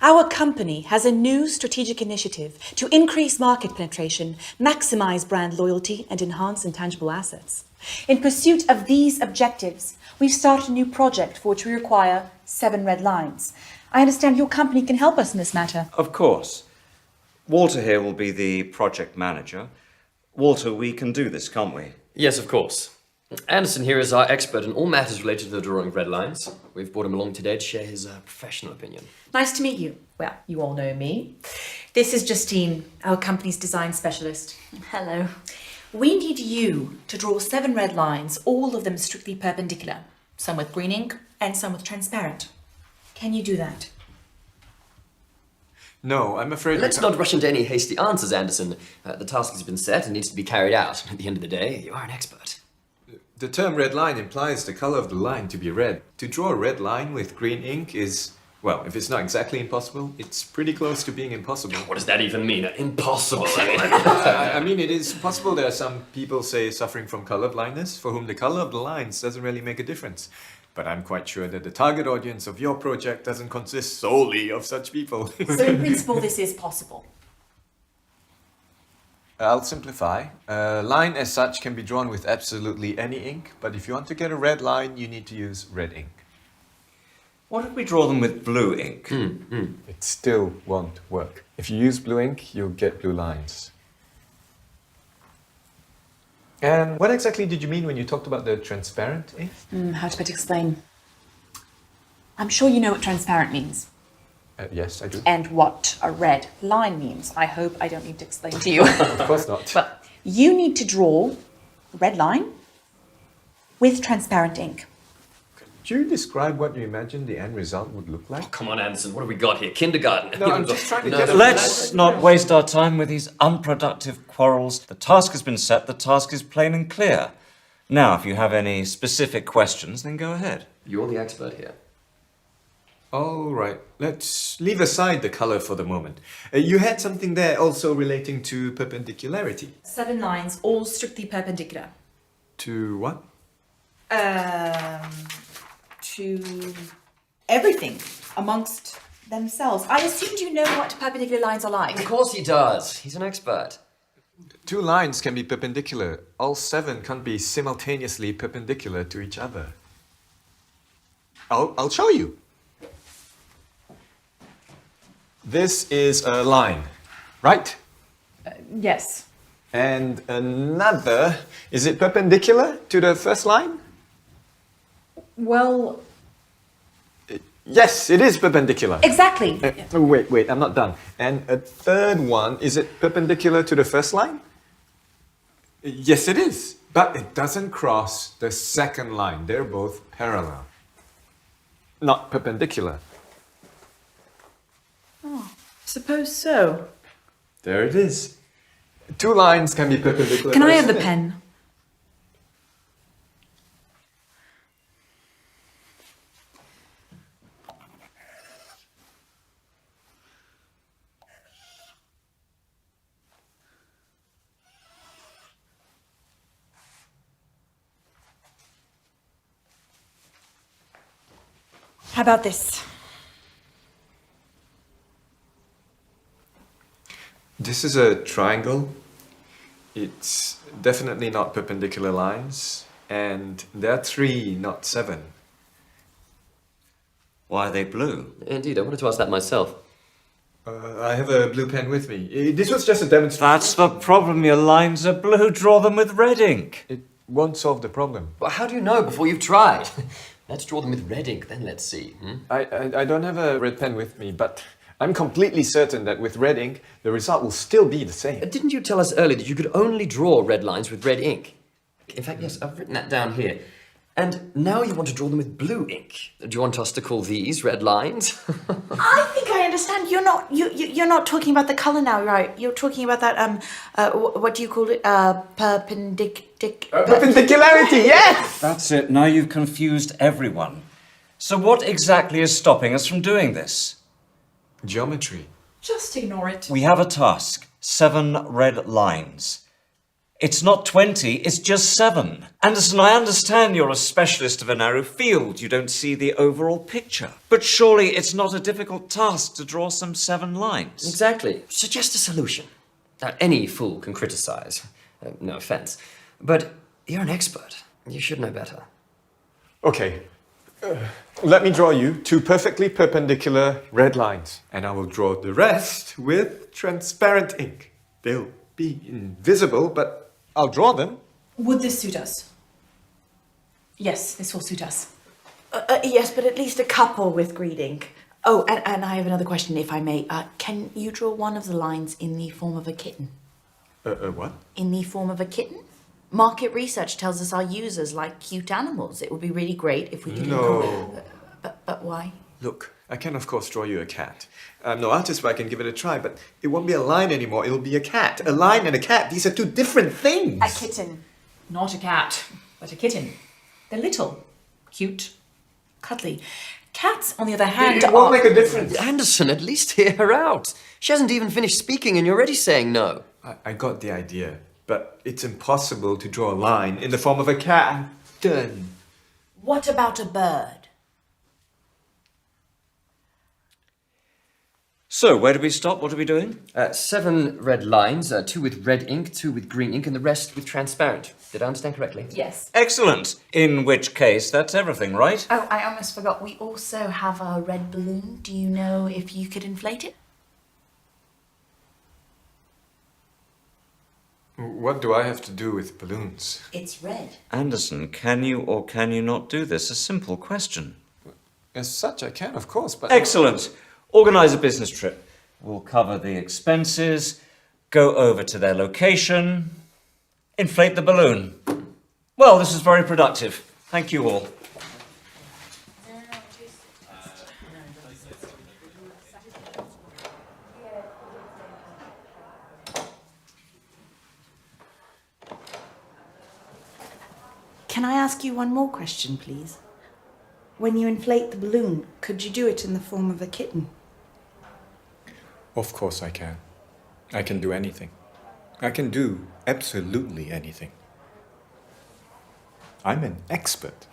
Our company has a new strategic initiative to increase market penetration, maximize brand loyalty, and enhance intangible assets. In pursuit of these objectives, we've started a new project for which we require 7 red lines. I understand your company can help us in this matter. Of course. Walter here will be the project manager. Walter, we can do this, can't we? Yes, of course. Anderson here is our expert in all matters related to the drawing of red lines. We've brought him along today to share his professional opinion. Nice to meet you. Well, you all know me. This is Justine, our company's design specialist. Hello. We need you to draw 7 red lines, all of them strictly perpendicular. Some with green ink and some with transparent. Can you do that? No, I'm afraid... Let's not rush into any hasty answers, Anderson. The task has been set and needs to be carried out. At the end of the day, you are an expert. The term red line implies the color of the line to be red. To draw a red line with green ink is, well, if it's not exactly impossible, it's pretty close to being impossible. What does that even mean? Impossible. I mean, it is possible. There are some people, say, suffering from color blindness, for whom the color of the lines doesn't really make a difference. But I'm quite sure that the target audience of your project doesn't consist solely of such people. So in principle, this is possible. I'll simplify. A line as such can be drawn with absolutely any ink, but if you want to get a red line, you need to use red ink. What if we draw them with blue ink? It still won't work. If you use blue ink, you'll get blue lines. And what exactly did you mean when you talked about the transparent ink? How to better explain? I'm sure you know what transparent means. Yes, I do. And what a red line means. I hope I don't need to explain to you. Of course not. But you need to draw a red line with transparent ink. Could you describe what you imagine the end result would look like? Come on, Anderson, what have we got here? Kindergarten? No, I'm just trying to get a... Let's not waste our time with these unproductive quarrels. The task has been set, the task is plain and clear. Now, if you have any specific questions, then go ahead. You're the expert here. All right, let's leave aside the color for the moment. You had something there also relating to perpendicularity. 7 lines, all strictly perpendicular. To what? To everything amongst themselves. I assumed you know what perpendicular lines are like. Of course he does. He's an expert. 2 lines can be perpendicular. All 7 can't be simultaneously perpendicular to each other. I'll show you. This is a line, right? Yes. And another, is it perpendicular to the first line? Well, Yes, it is perpendicular. exactly. Wait, I'm not done. And a third one, is it perpendicular to the first line? Yes, it is. But it doesn't cross the second line. They're both parallel, not perpendicular. Suppose so. There it is. 2 lines can be perpendicular. Can I have the isn't it? pen? How about this? This is a triangle. It's definitely not perpendicular lines. And there are 3, not 7. Why are they blue? Indeed, I wanted to ask that myself. I have a blue pen with me. This was just a demonstration. That's the problem, your lines are blue. Draw them with red ink. It won't solve the problem. Well, how do you know before you've tried? Let's draw them with red ink, then let's see. I don't have a red pen with me, but I'm completely certain that with red ink, the result will still be the same. Didn't you tell us earlier that you could only draw red lines with red ink? In fact, yes, I've written that down here. And now you want to draw them with blue ink. Do you want us to call these red lines? I think I understand. You're not talking about the color now, right? You're talking about that what do you call it? Perpendicularity, yes! That's it. Now you've confused everyone. So what exactly is stopping us from doing this? Geometry. Just ignore it. We have a task. 7 red lines. It's not 20, it's just 7. Anderson, I understand you're a specialist of a narrow field. You don't see the overall picture. But surely it's not a difficult task to draw some 7 lines. Exactly. Suggest a solution. Now, any fool can criticize. No offense. But you're an expert. You should know better. Okay. Let me draw you 2 perfectly perpendicular red lines, and I will draw the rest with transparent ink. They'll be invisible, but I'll draw them. Would this suit us? Yes, this will suit us. Yes, but at least a couple with green ink. Oh, and I have another question, if I may. Can you draw one of the lines in the form of a kitten? What? In the form of a kitten? Market research tells us our users like cute animals. It would be really great if we could... No. But why? Look, I can of course draw you a cat. I'm no artist, but I can give it a try, but it won't be a line anymore, it'll be a cat. A line and a cat, these are 2 different things. A kitten. Not a cat, but a kitten. They're little, cute, cuddly. Cats, on the other hand, It won't make a difference. Anderson, at least hear her out. She hasn't even finished speaking and you're already saying no. I got the idea, but it's impossible to draw a line in the form of a cat. Done. What about a bird? So, where do we stop? What are we doing? 7 red lines, 2 with red ink, 2 with green ink, and the rest with transparent. Did I understand correctly? Yes. Excellent. In which case, that's everything, right? Oh, I almost forgot. We also have a red balloon. Do you know if you could inflate it? What do I have to do with balloons? It's red. Anderson, can you or can you not do this? A simple question. As such, I can, of course, but... Excellent. Organise a business trip. We'll cover the expenses, go over to their location, inflate the balloon. Well, this is very productive. Thank you all. Can I ask you one more question, please? When you inflate the balloon, could you do it in the form of a kitten? Of course I can. I can do anything. I can do absolutely anything. I'm an expert.